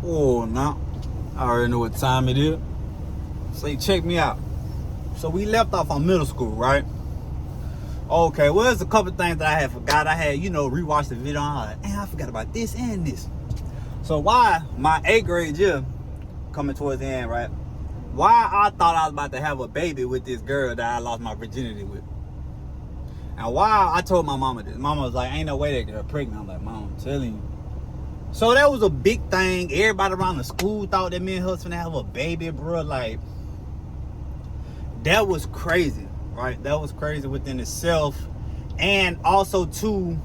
Oh, no. I already know what time it is. So check me out. So we left off on middle school, right? Okay, well, there's a couple things that I had forgot. I had, rewatched the video. I'm like, I forgot about this and this. So why my 8th grade year coming towards the end, right? Why I thought I was about to have a baby with this girl that I lost my virginity with. And why I told my mama this. Mama was like, ain't no way that girl pregnant. I'm like, Mom, I'm telling you. So that was a big thing. Everybody around the school thought that me and her was gonna have a baby, bro. Like, that was crazy, right? That was crazy within itself. And also, too,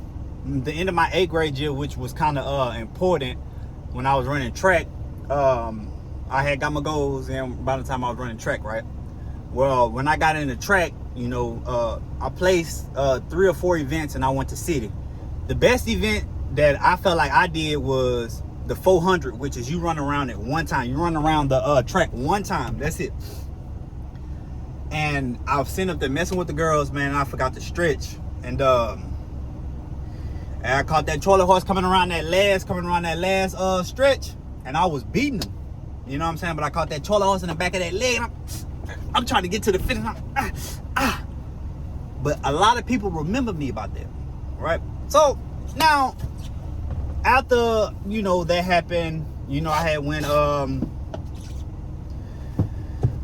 the end of my 8th grade year, which was kind of important when I was running track. I had got my goals, and by the time I was running track, right? Well, when I got into track, I placed 3 or 4 events, and I went to city. The best event that I felt like I did was the 400, which is you run around it one time. You run around the track one time. That's it. And I was sitting up there messing with the girls, man. And I forgot to stretch, and I caught that trolley horse coming around that last stretch, and I was beating them. You know what I'm saying? But I caught that trolley horse in the back of that leg. And I'm trying to get to the finish. But a lot of people remember me about that, right? So now, after that happened, I had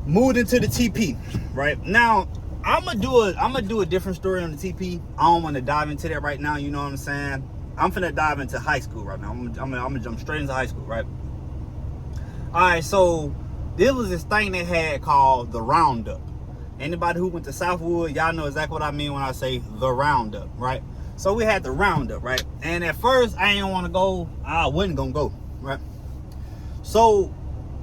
moved into the TP, right? Now I'm gonna do a different story on the TP. I don't want to dive into that right now. You know what I'm saying? I'm finna dive into high school right now. I'm gonna jump straight into high school, right? All right, so there was this thing they had called the roundup. Anybody who went to Southwood, y'all know exactly what I mean when I say the roundup, right? So we had the roundup, right? And at first, I didn't want to go. I wasn't gonna go, right? So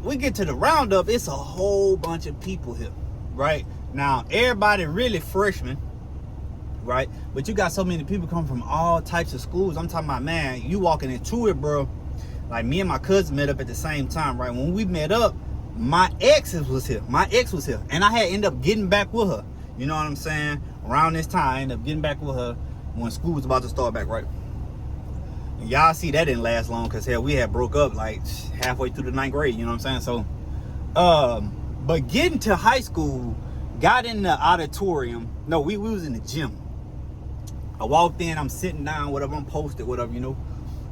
we get to the roundup. It's a whole bunch of people here, right? Now everybody really freshmen, right? But you got so many people coming from all types of schools. I'm talking about, man, you walking into it, bro. Like, me and my cousin met up at the same time, right? When we met up, my ex was here. And I had ended up getting back with her. You know what I'm saying? Around this time, I ended up getting back with her when school was about to start back, right? And y'all see that didn't last long, because hell, we had broke up like halfway through the 9th grade. You know what I'm saying? So, but getting to high school, got in the auditorium. No, we was in the gym. I walked in, I'm sitting down, whatever, I'm posted, whatever,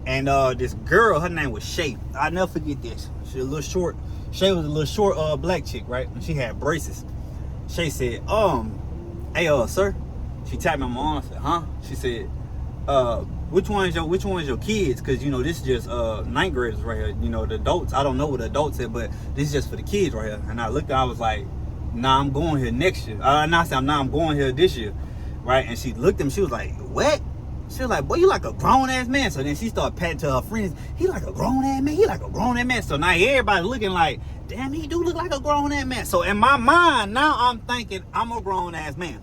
And this girl, her name was Shay. I'll never forget this. She was a little short. Shay was a little short black chick, right? And she had braces. Shay said, hey, sir. She tapped me on my arm and said, huh? She said, which one is your kids? Because, this is just 9th graders right here. The adults, I don't know what the adults said, but this is just for the kids right here. And I looked, I was like, nah, I'm going here next year. And I said, nah, I'm going here this year, right? And she looked at me, she was like, what? She was like, boy, you like a grown-ass man. So then she started patting to her friends. He like a grown-ass man. He like a grown-ass man. So now everybody looking like, damn, he do look like a grown-ass man. So in my mind, now I'm thinking I'm a grown-ass man.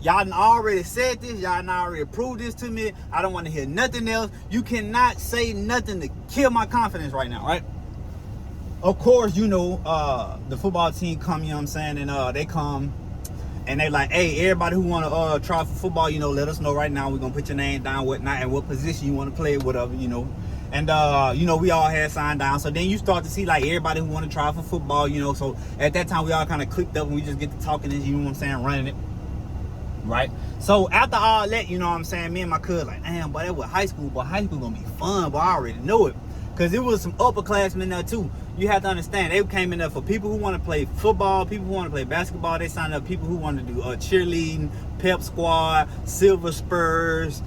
Y'all done already said this. Y'all done already proved this to me. I don't want to hear nothing else. You cannot say nothing to kill my confidence right now, right? Of course, the football team come, you know what I'm saying? And they come. And they like, hey, everybody who want to try for football, let us know right now. We're going to put your name down, whatnot, and what position you want to play, whatever, And, we all had signed down. So then you start to see, like, everybody who want to try for football, So at that time, we all kind of clicked up and we just get to talking and, you know what I'm saying, running it. Right? So after all that, you know what I'm saying, me and my cousin, like, damn, boy, that was high school. Boy, high school going to be fun, but I already know it. Because it was some upperclassmen there, too. You have to understand, they came in there for people who want to play football, people who want to play basketball. They signed up people who want to do cheerleading, pep squad, silver spurs,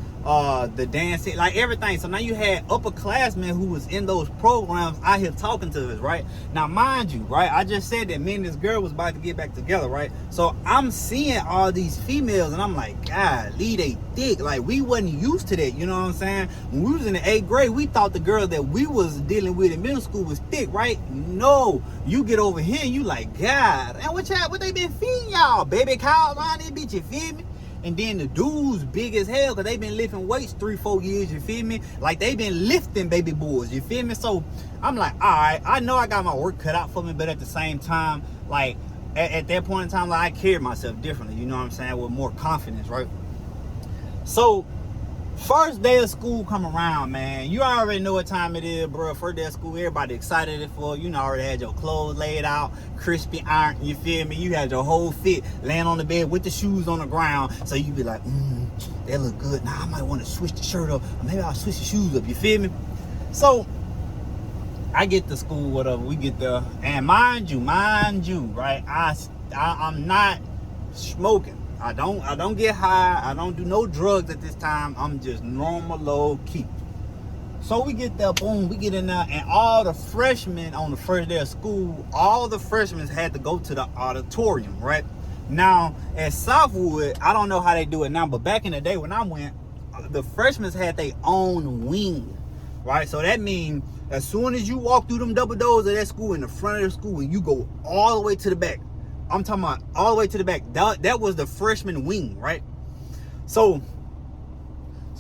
the dancing, like everything. So now you had upperclassmen who was in those programs out here talking to us, right? Now, mind you, right, I just said that me and this girl was about to get back together, right? So I'm seeing all these females, and I'm like, God, they thick. Like, we wasn't used to that, you know what I'm saying? When we was in the 8th grade, we thought the girl that we was dealing with in middle school was thick, right? No, you get over here and you like, God, and what they been feeding y'all? Baby cows on this bitch, you feel me? And then the dudes big as hell, because they been lifting weights 3-4 years, you feel me? Like, they been lifting baby boys, you feel me? So I'm like, all right, I know I got my work cut out for me, but at the same time, like, at that point in time, like, I carried myself differently, you know what I'm saying, with more confidence, right? So First day of school come around, man. You already know what time it is, bro. First day of school, everybody excited for. You know, already had your clothes laid out, crispy iron. You feel me? You had your whole fit laying on the bed with the shoes on the ground. So you be like, that look good. Nah, I might want to switch the shirt up. Or maybe I'll switch the shoes up. You feel me? So I get to school, whatever. We get there, and mind you, right? I'm not smoking. I don't get high. I don't do no drugs at this time. I'm just normal, low key. So we get there, boom, we get in there, and all the freshmen on the first day of school, all the freshmen had to go to the auditorium, right? Now, at Southwood, I don't know how they do it now, but back in the day when I went, the freshmen had their own wing, right? So that means as soon as you walk through them double doors of that school in the front of the school, and you go all the way to the back, I'm talking about all the way to the back. That was the freshman wing, right? So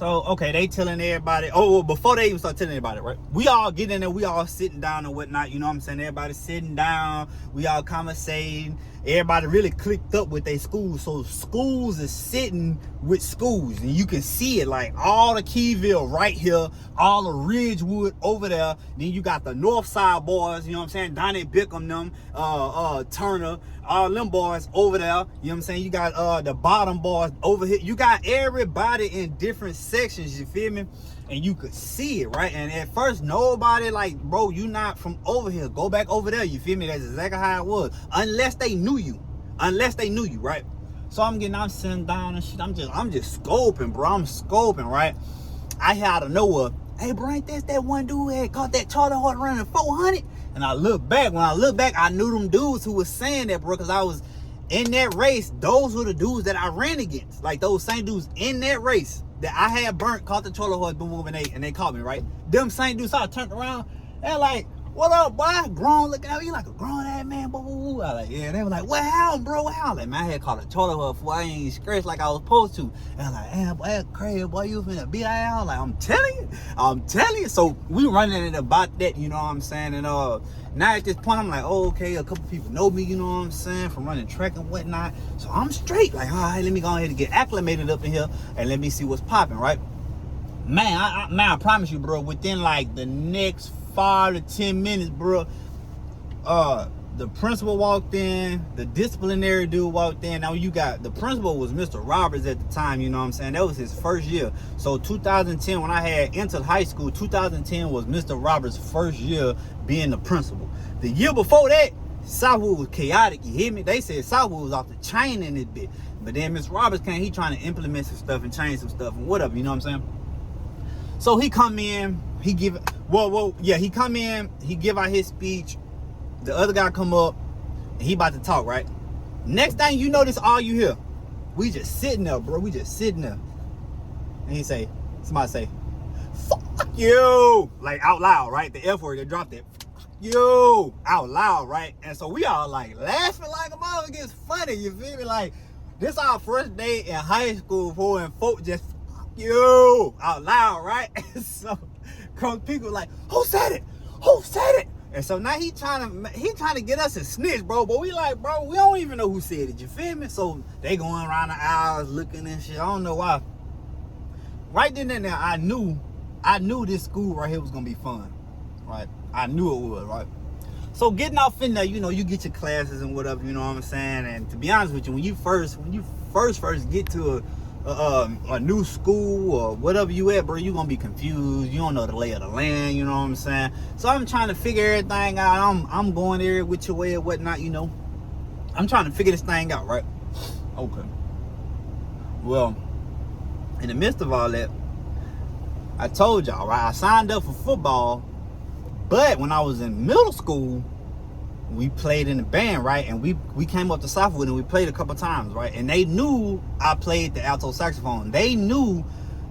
okay, they telling everybody. Oh, well, before they even start telling everybody, right? We all get in there. We all sitting down and whatnot. You know what I'm saying? Everybody sitting down. We all conversating. Everybody really clicked up with their schools. So schools is sitting with schools, and you can see it like all the Keyville right here, all the Ridgewood over there. Then you got the North Side boys. You know what I'm saying? Donnie Bickham, them, Turner, all them boys over there. You know what I'm saying? You got the bottom boys over here. You got everybody in different sections. You feel me? And you could see it, right? And at first, nobody like, bro, you not from over here. Go back over there. You feel me? That's exactly how it was. Unless they knew you, right? So I'm sitting down and shit. I'm just scoping, bro. I'm scoping, right? I hear out of nowhere, hey, bro, ain't that one dude had caught that Charlie Horse running 400? And I look back. When I look back, I knew them dudes who was saying that, bro, because I was in that race. Those were the dudes that I ran against. Like those same dudes in that race that I had burnt, caught the Charlie Horse, boom, boom, and they caught me, right? Them same dudes, so I turned around, they're like, what up, boy? Grown looking at me, you like a grown ass man, boo, boo, boo. I like, yeah, they were like, what happened, bro? What happened? Like, man, I had caught a Charlie Horse before I ain't scratched like I was supposed to. And I'm like, damn, boy, that's crazy, boy, you finna beat out. Like, I'm telling you. So we running it about that, you know what I'm saying? And now at this point, I'm like, oh, okay, a couple people know me, you know what I'm saying, from running track and whatnot. So I'm straight. Like, all right, let me go ahead and get acclimated up in here and let me see what's popping, right? Man, I promise you, bro, within like the next 5 to 10 minutes, bro, the principal walked in, the disciplinary dude walked in. Now you got, the principal was Mr. Roberts at the time, you know what I'm saying? That was his first year. So 2010, when I had entered high school, 2010 was Mr. Roberts' first year being the principal. The year before that, Southwood was chaotic, you hear me? They said Southwood was off the chain in this bit. But then Mr. Roberts came, he trying to implement some stuff and change some stuff and whatever, you know what I'm saying? So he come in, he give out his speech. The other guy come up, and he about to talk, right? Next thing you know, this all you hear. We just sitting there, bro. We just sitting there. And somebody say, fuck you. Like out loud, right? The F word, they dropped it. Fuck you. Out loud, right? And so we all like laughing like a mother. It's funny, you feel me? Like, this our first day in high school, bro, and folk just you out loud, right? And so people like, who said it? And so now he trying to get us a snitch, bro. But we like, bro, we don't even know who said it, you feel me? So they going around the aisles looking and shit. I don't know why. Right then and there, I knew this school right here was gonna be fun, right? I knew it was, right? So getting off in there, you know, you get your classes and whatever, you know what I'm saying? And to be honest with you, when you first get to a new school or whatever you at, bro, you gonna be confused. You don't know the lay of the land, you know what I'm saying? So I'm trying to figure everything out. I'm going there with your way or whatnot, you know. I'm trying to figure this thing out, right? Okay. Well, in the midst of all that, I told y'all, right? I signed up for football, but when I was in middle school, we played in the band, right? And we came up to Southwood and we played a couple times, right? And they knew I played the alto saxophone. They knew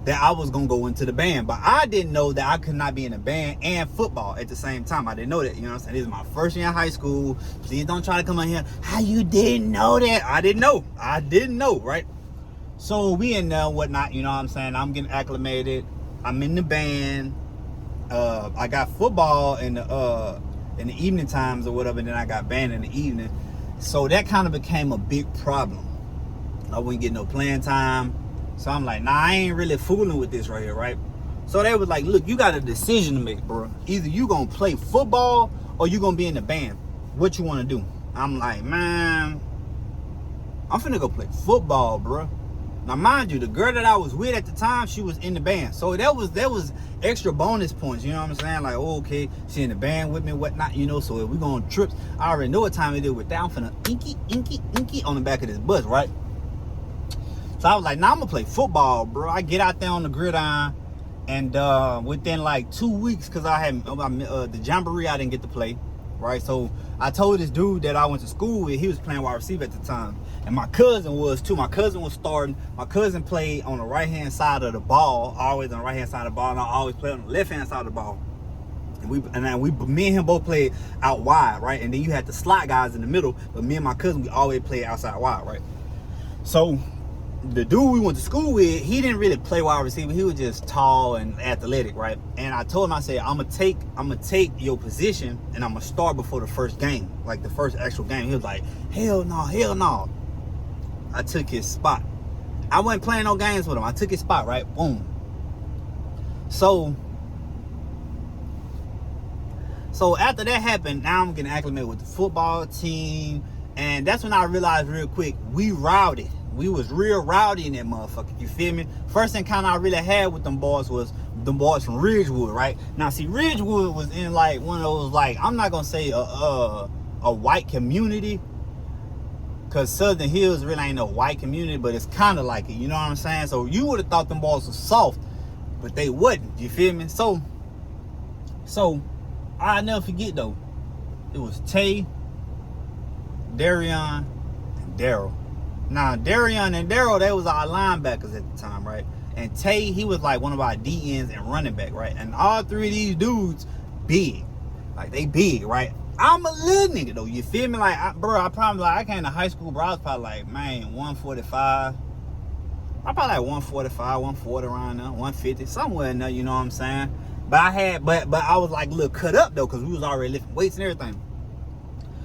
that I was gonna go into the band, but I didn't know that I could not be in the band and football at the same time. I didn't know that, you know what I'm saying? This is my first year in high school. Please don't try to come in here, how you didn't know that? I didn't know, right? So we in there and whatnot, you know what I'm saying? I'm getting acclimated. I'm in the band. I got football in the evening times or whatever, and then I got band in the evening. So that kind of became a big problem. I wouldn't get no playing time. So I'm like, nah, I ain't really fooling with this right here, right? So they was like, look, you got a decision to make, bro. Either you gonna play football or you gonna be in the band. What you wanna do? I'm like, man, I'm finna go play football, bro. Now, mind you, the girl that I was with at the time, she was in the band. So that was extra bonus points, you know what I'm saying? Like, oh, okay, she in the band with me, whatnot, you know, so if we go on trips, I already know what time it is with that. I'm finna inky on the back of this bus, right? So I was like, nah, I'm gonna play football, bro. I get out there on the gridiron, and within like 2 weeks, because I had the Jamboree, I didn't get to play, right? So I told this dude that I went to school with, he was playing wide receiver at the time. And my cousin was too. My cousin was starting. My cousin played on the right-hand side of the ball, always on the right-hand side of the ball, and I always played on the left-hand side of the ball. And me and him both played out wide, right? And then you had the slot guys in the middle, but me and my cousin, we always played outside wide, right? So the dude we went to school with, he didn't really play wide receiver. He was just tall and athletic, right? And I told him, I said, I'm gonna take your position, and I'm gonna start before the first game, like the first actual game. He was like, hell no. I took his spot. I wasn't playing no games with him. I took his spot, right? Boom. So after that happened, now I'm getting acclimated with the football team. And that's when I realized real quick, we rowdy. We was real rowdy in that motherfucker. You feel me? First encounter I really had with them boys was them boys from Ridgewood, right? Now, see, Ridgewood was in like one of those, like, I'm not going to say a white community, because Southern Hills really ain't no white community, but it's kind of like it, you know what I'm saying? So you would have thought them boys were soft, but they wouldn't, you feel me? So I'll never forget though, it was Tay, Darion, and Daryl. Now, Darion and Daryl, they was our linebackers at the time, right? And Tay, he was like one of our D-ends and running back, right? And all three of these dudes, big. Like, they big, right? I'm a little nigga though, you feel me? Like, I came to high school, bro, I was probably like, man, 145. I probably like 145, 140 around there, 150, somewhere in there, you know what I'm saying? But I was like a little cut up though, because we was already lifting weights and everything.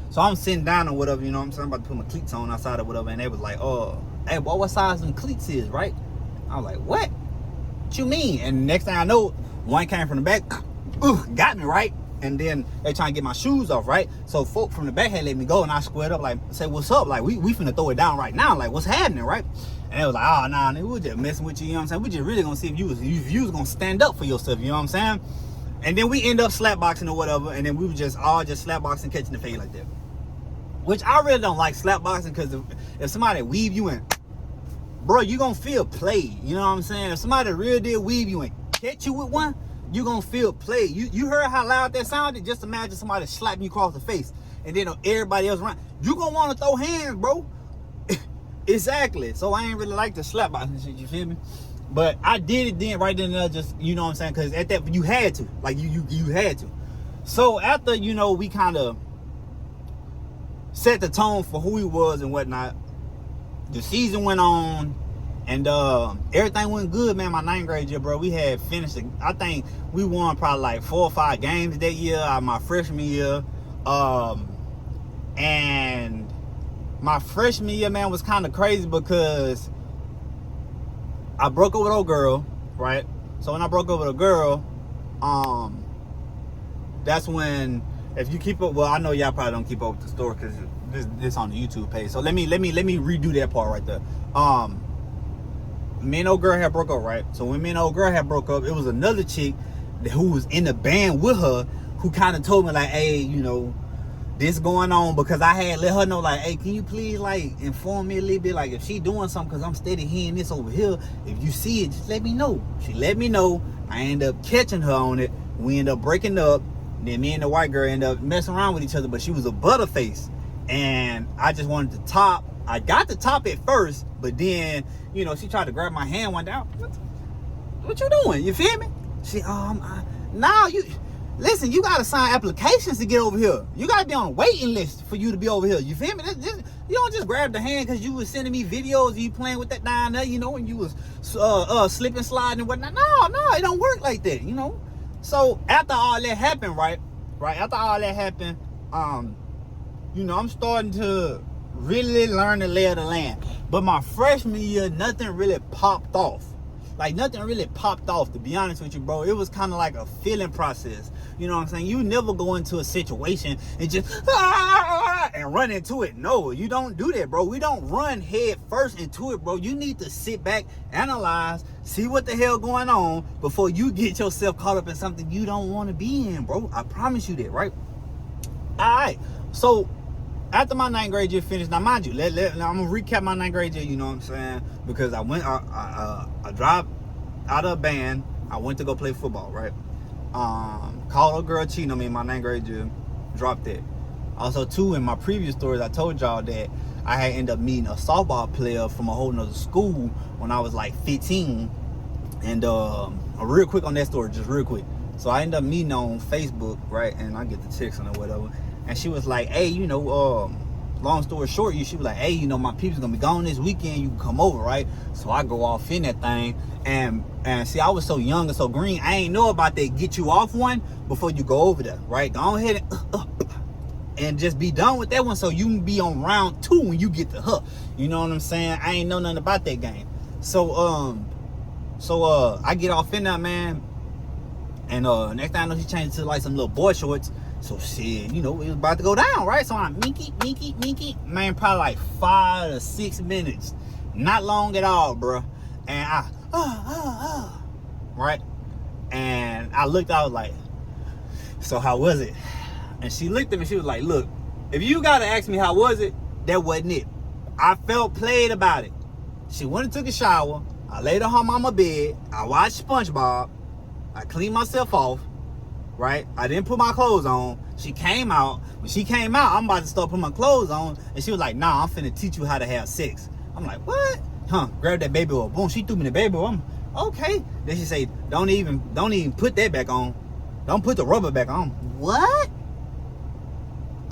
So I'm sitting down or whatever, you know what I'm saying? I'm about to put my cleats on outside or whatever, and they was like, oh, hey, boy, what size them cleats is, right? I was like, what you mean? And next thing I know, one came from the back, got me, right? And then they trying to get my shoes off, right? So folk from the back had let me go, and I squared up, like, say, what's up? Like, we finna throw it down right now. Like, what's happening, right? And they was like, oh, nah, we was just messing with you, you know what I'm saying? We just really gonna see if you was gonna stand up for yourself, you know what I'm saying? And then we end up slapboxing or whatever, and then we were just all just slapboxing, catching the fade like that. Which I really don't like slapboxing, because if somebody weave you in, bro, you gonna feel played, you know what I'm saying? If somebody real deal weave you in, catch you with one, you gonna feel played. You heard how loud that sounded? Just imagine somebody slapping you across the face, and then everybody else around. You gonna want to throw hands, bro. Exactly. So I ain't really like the slap boxing shit, you feel me? But I did it then, right then and there, just, you know what I'm saying? Because at that, you had to. Like, you had to. So after, you know, we kind of set the tone for who he was and whatnot, the season went on, and everything went good, man. My 9th grade year, bro, we had finished it. I think we won probably like 4 or 5 games that year, my freshman year. And my freshman year, man, was kind of crazy because I broke up with old girl, right? So when I broke up with a girl, that's when, if you keep up, well, I know y'all probably don't keep up with the story because this on the YouTube page. So let me redo that part right there. Me and old girl had broke up, right? So when me and old girl had broke up, it was another chick who was in the band with her who kind of told me like, hey, you know, this going on, because I had let her know like, hey, can you please like inform me a little bit, like if she doing something, because I'm steady hearing this over here. If you see it, just let me know. She let me know. I end up catching her on it. We end up breaking up. Then me and the white girl end up messing around with each other, but she was a butterface, and I just wanted to top. I got the top at first, but then, you know, she tried to grab my hand one down. What you doing? You feel me? She, now you, listen, you gotta sign applications to get over here. You gotta be on a waiting list for you to be over here. You feel me? You don't just grab the hand because you was sending me videos of you playing with that down there, you know, and you was slipping, sliding and whatnot. No, it don't work like that, you know. So after all that happened, right? After all that happened, you know, I'm starting to really learn the lay of the land. But my freshman year, nothing really popped off. Like, nothing really popped off, to be honest with you, bro. It was kind of like a feeling process. You know what I'm saying? You never go into a situation and just and run into it. No, you don't do that, bro. We don't run head first into it, bro. You need to sit back, analyze, see what the hell going on before you get yourself caught up in something you don't want to be in, bro. I promise you that, right? All right. So after my 9th grade year finished, now mind you, now I'm gonna recap my 9th grade year, you know what I'm saying? Because I dropped out of a band. I went to go play football, right? Called a girl cheating on me in my 9th grade year, dropped it. Also, too, in my previous stories, I told y'all that I had ended up meeting a softball player from a whole nother school when I was like 15. And real quick on that story, just real quick. So I ended up meeting on Facebook, right? And I get the text or whatever. And she was like, hey, you know, long story short, she was like, hey, you know, my people's gonna be gone this weekend. You can come over, right? So I go off in that thing. And see, I was so young and so green. I ain't know about that get you off one before you go over there, right? Go ahead and just be done with that one so you can be on round 2 when you get to her. You know what I'm saying? I ain't know nothing about that game. So I get off in there, man. And next thing I know, she changed to like some little boy shorts. So shit, you know, it was about to go down, right? So I'm minky. Man, probably like 5 to 6 minutes. Not long at all, bro. And I, right? And I looked, I was like, so how was it? And she looked at me, she was like, look, if you gotta ask me how was it, that wasn't it. I felt played about it. She went and took a shower. I laid on her mama bed. I watched SpongeBob. I cleaned myself off, right? I didn't put my clothes on. She came out. When she came out, I'm about to start putting my clothes on. And she was like, nah, I'm finna teach you how to have sex. I'm like, what? Grab that baby oil. Boom, she threw me the baby oil. I'm okay. Then she said, don't even put that back on. Don't put the rubber back on. What?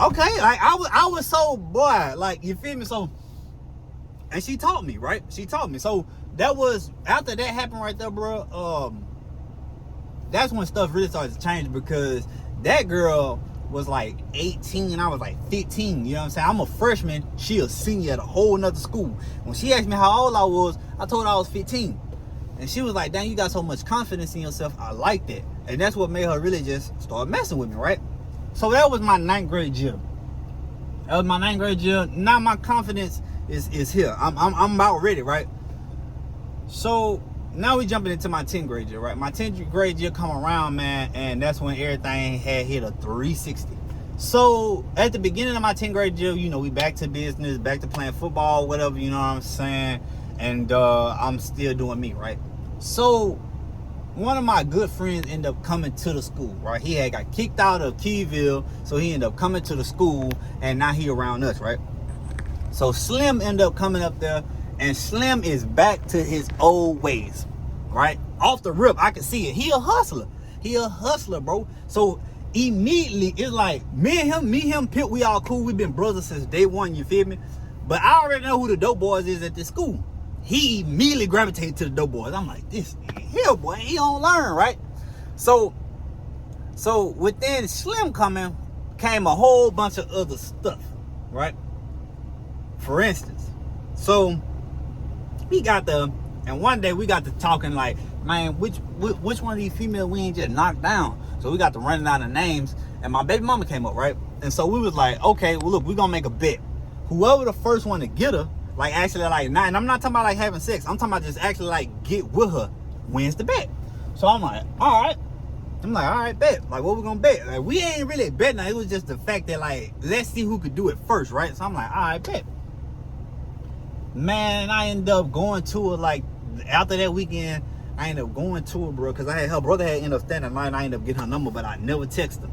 Okay, like I was so, boy, like, you feel me? So, and she taught me, right? She taught me. So that was, after that happened right there, bro, that's when stuff really started to change, because that girl was like 18 and I was like 15. You know what I'm saying? I'm a freshman. She a senior at a whole nother school. When she asked me how old I was, I told her I was 15. And she was like, dang, you got so much confidence in yourself. I like that. And that's what made her really just start messing with me, right? So that was my 9th grade year. That was my 9th grade year. Now my confidence is here. I'm about ready, right? So now we jumping into my 10th grade year, right? My 10th grade year come around, man, and that's when everything had hit a 360. So at the beginning of my 10th grade year, you know, we back to business, back to playing football, whatever, you know what I'm saying? And I'm still doing me, right? So one of my good friends ended up coming to the school, right? He had got kicked out of Keyville, so he ended up coming to the school, and now he around us, right? So Slim ended up coming up there, and Slim is back to his old ways, right? Off the rip, I can see it. He a hustler. He a hustler, bro. So immediately, it's like, me, him, Pip, we all cool. We been brothers since day one, you feel me? But I already know who the dope boys is at this school. He immediately gravitated to the dope boys. I'm like, this hell boy, he don't learn, right? So within Slim coming, came a whole bunch of other stuff, right? For instance, so we got and one day we got to talking like, man, which one of these females we ain't just knocked down? So we got to running down the names, and my baby mama came up, right? And so we was like, okay, well look, we gonna make a bet. Whoever the first one to get her, like actually like, nah, and I'm not talking about like having sex, I'm talking about just actually like get with her, wins the bet. So I'm like, all right. I'm like, all right, bet. Like, what we gonna bet? Like, we ain't really betting. It was just the fact that, like, let's see who could do it first, right? So I'm like, all right, bet. Man, I ended up going to her, like, after that weekend, I ended up going to her, bro, because her brother had ended up standing in line. I ended up getting her number, but I never texted her.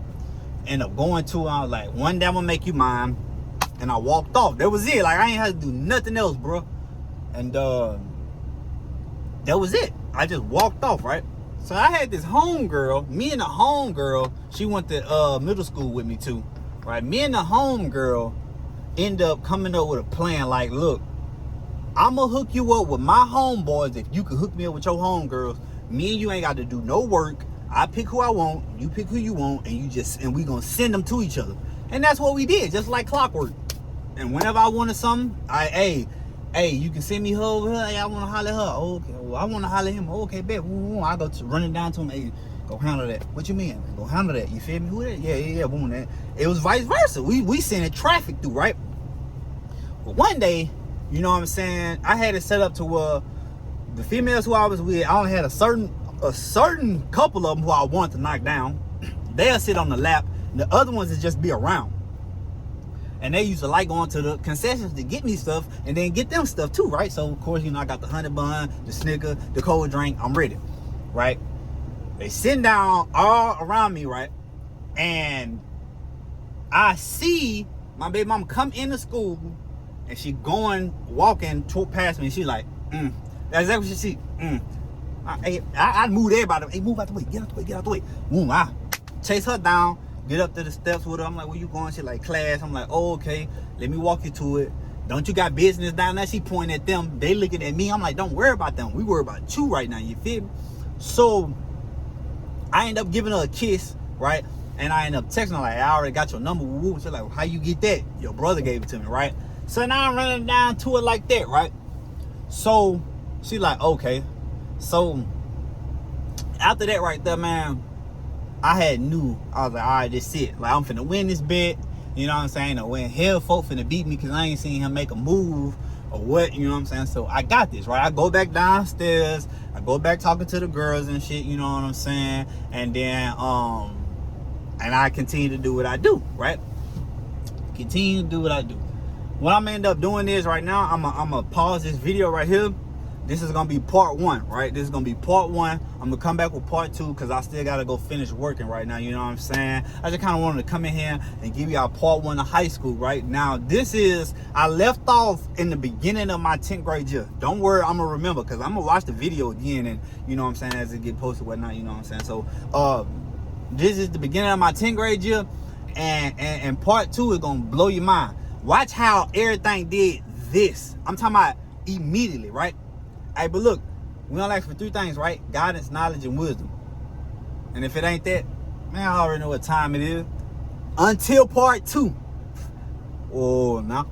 Ended up going to her. I was like, one day I'm gonna make you mine. And I walked off. That was it. Like, I ain't had to do nothing else, bro. And that was it. I just walked off, right? So I had this homegirl, me and the homegirl, she went to middle school with me too, right? Me and the homegirl end up coming up with a plan like, look, I'm going to hook you up with my homeboys if you can hook me up with your homegirls. Me and you ain't got to do no work. I pick who I want, you pick who you want, and we going to send them to each other. And that's what we did, just like clockwork. And whenever I wanted something, hey, you can send me her over here. Hey, I want to holler at her. Oh, okay, well, I want to holler at him. Oh, okay, bet. I go to running down to him. Hey, go handle that. What you mean? Go handle that. You feel me? Who that? Yeah. Boom, that. It was vice versa. We sending traffic through, right? But one day, you know what I'm saying, I had it set up to where the females who I was with, I only had a certain couple of them who I wanted to knock down. They'll sit on the lap. The other ones is just be around. And they used to like going to the concessions to get me stuff and then get them stuff too, right? So, of course, you know, I got the honey bun, the Snicker, the cold drink. I'm ready, right? They sitting down all around me, right? And I see my baby mama come into school and she walking past me and she like, That's exactly what she see. I moved everybody. Hey, move out the way. Get out the way. Boom, I chase her down. Get up to the steps with her. I'm like, where you going? She like, class. I'm like, oh, okay. Let me walk you to it. Don't you got business down there? She pointing at them. They looking at me. I'm like, don't worry about them. We worry about you right now. You feel me? So I end up giving her a kiss, right? And I end up texting her like, I already got your number. She's like, well, how you get that? Your brother gave it to me, right? So now I'm running down to it like that, right? So she like, okay. So after that right there, man, I was like, all right, this it. Like, I'm finna win this bet. You know what I'm saying? Or when hell folk finna beat me because I ain't seen him make a move or what, you know what I'm saying? So I got this, right? I go back downstairs. I go back talking to the girls and shit, you know what I'm saying? And then, and I continue to do what I do, right? Continue to do what I do. What I'm gonna end up doing is right now, I'm gonna pause this video right here. This is gonna be part 1, right? This is gonna be part 1. I'm gonna come back with part 2 because I still gotta go finish working right now. You know what I'm saying? I just kind of wanted to come in here and give y'all part 1 of high school right now. I left off in the beginning of my 10th grade year. Don't worry, I'm gonna remember because I'm gonna watch the video again and you know what I'm saying as it get posted whatnot. You know what I'm saying? So this is the beginning of my 10th grade year, and part 2 is gonna blow your mind. Watch how everything did this. I'm talking about immediately, right? Hey, but look, we don't ask for 3 things, right? Guidance, knowledge, and wisdom. And if it ain't that, man, I already know what time it is. Until part 2. Oh, no.